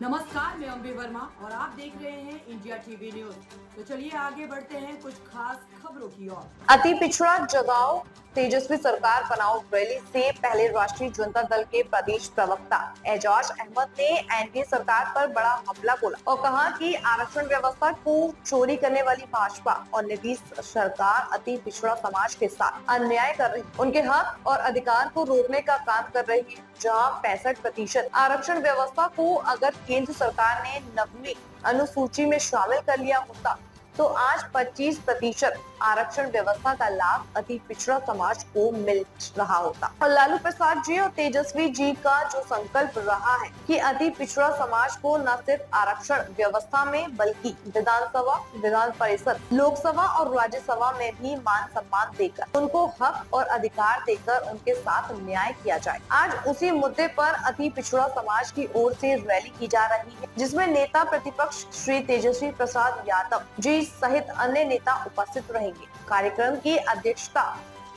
नमस्कार, मैं अम्बे वर्मा और आप देख रहे हैं इंडिया टीवी न्यूज। तो चलिए आगे बढ़ते हैं कुछ खास खबरों की ओर। अति पिछड़ा जगाओ तेजस्वी सरकार बनाओ रैली से पहले राष्ट्रीय जनता दल के प्रदेश प्रवक्ता एजाज अहमद ने एनडीए सरकार पर बड़ा हमला बोला और कहा कि आरक्षण व्यवस्था को चोरी करने वाली भाजपा और नीतीश सरकार अति पिछड़ा समाज के साथ अन्याय कर रही, उनके हक और अधिकार को रोकने का काम कर रही है। जहां 65% आरक्षण व्यवस्था को अगर केंद्र सरकार ने 9वीं अनुसूची में शामिल कर लिया होता तो आज 25% आरक्षण व्यवस्था का लाभ अति पिछड़ा समाज को मिल रहा होता। और लालू प्रसाद जी और तेजस्वी जी का जो संकल्प रहा है कि अति पिछड़ा समाज को न सिर्फ आरक्षण व्यवस्था में बल्कि विधानसभा, विधान परिषद, लोकसभा और राज्यसभा में भी मान सम्मान देकर उनको हक और अधिकार देकर उनके साथ न्याय किया जाए। आज उसी मुद्दे पर अति पिछड़ा समाज की ओर से रैली की जा रही है, जिसमें नेता प्रतिपक्ष श्री तेजस्वी प्रसाद यादव जी सहित अन्य नेता उपस्थित रहेंगे। कार्यक्रम की अध्यक्षता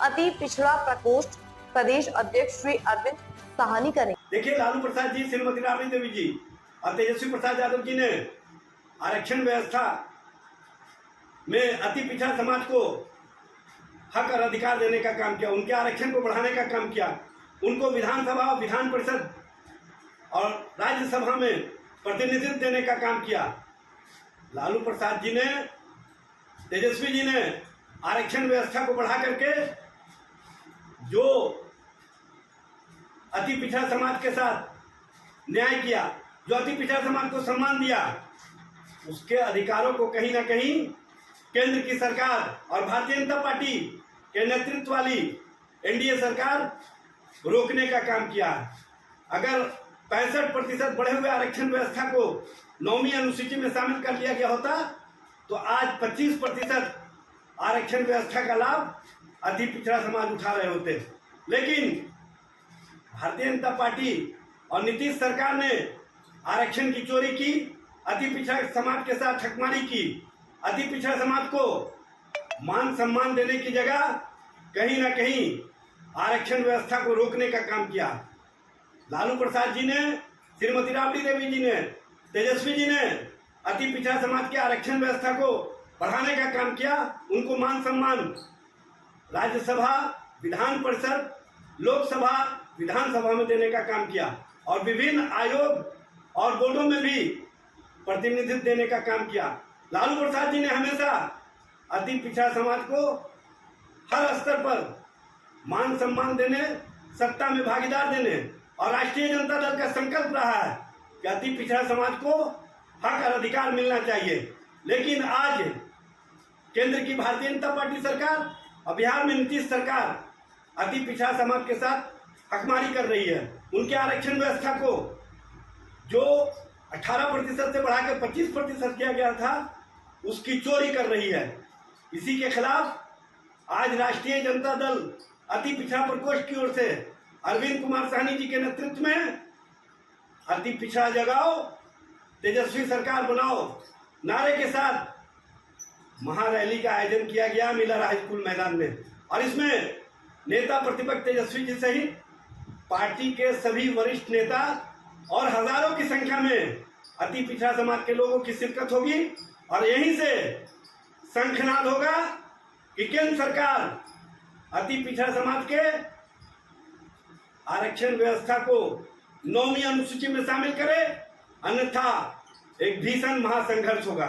अति पिछड़ा प्रकोष्ठ प्रदेश अध्यक्ष श्री अरविंद साहनी करेंगे। देखिए, लालू प्रसाद जी, श्रीमती राबड़ी देवी जी और तेजस्वी प्रसाद यादव जी ने आरक्षण व्यवस्था में अति पिछड़ा समाज को हक और अधिकार देने का काम किया, उनके आरक्षण को बढ़ाने का काम किया, उनको विधानसभा, विधान परिषद और राज्यसभा में प्रतिनिधित्व देने का काम किया। लालू प्रसाद जी ने, तेजस्वी जी ने आरक्षण व्यवस्था को बढ़ा करके जो अति पिछड़ा समाज के साथ न्याय किया, जो अति पिछड़ा समाज को सम्मान दिया, उसके अधिकारों को कहीं ना कहीं केंद्र की सरकार और भारतीय जनता पार्टी के नेतृत्व वाली एनडीए सरकार रोकने का काम किया। अगर 65% बढ़े हुए आरक्षण व्यवस्था को 9वीं अनुसूची में शामिल कर लिया गया होता तो आज 25% आरक्षण व्यवस्था का लाभ अति पिछड़ा समाज उठा रहे होते। लेकिन भारतीय जनता पार्टी और नीतीश सरकार ने आरक्षण की चोरी की, अति पिछड़ा समाज के साथ ठगमारी की, अति पिछड़ा समाज को मान सम्मान देने की जगह कहीं ना कहीं आरक्षण व्यवस्था को रोकने का काम किया। लालू प्रसाद जी ने, श्रीमती राबड़ी देवी जी ने, तेजस्वी जी ने अति पिछड़ा समाज के आरक्षण व्यवस्था को बढ़ाने का काम किया, उनको मान सम्मान राज्यसभा, विधान परिषद, लोकसभा, विधानसभा में देने का काम किया और विभिन्न आयोग और बोर्डों में भी प्रतिनिधित्व देने का काम किया। लालू प्रसाद जी ने हमेशा अति पिछड़ा समाज को हर स्तर पर मान सम्मान देने, सत्ता में भागीदार देने और राष्ट्रीय जनता दल का संकल्प रहा है कि अति पिछड़ा समाज को हक और अधिकार मिलना चाहिए। लेकिन आज केंद्र की भारतीय जनता पार्टी सरकार और बिहार में नीतीश सरकार अति पिछड़ा समाज के साथ हकमारी कर रही है। उनके आरक्षण व्यवस्था को जो 18% से बढ़ाकर 25% किया गया था, उसकी चोरी कर रही है। इसी के खिलाफ आज राष्ट्रीय जनता दल अति पिछड़ा प्रकोष्ठ की ओर से अरविंद कुमार साहनी जी के नेतृत्व में अति पिछड़ा जगाओ तेजस्वी सरकार बनाओ नारे के साथ महारैली का आयोजन किया गया मिलर हाई स्कूल मैदान में। और इसमें नेता प्रतिपक्ष तेजस्वी जी सहित पार्टी के सभी वरिष्ठ नेता और हजारों की संख्या में अति पिछड़ा समाज के लोगों की शिरकत होगी और यहीं से शंखनाद होगा कि केंद्र सरकार अति पिछड़ा समाज के आरक्षण व्यवस्था को 9वीं अनुसूची में शामिल करे, अन्यथा एक भीषण महासंघर्ष होगा।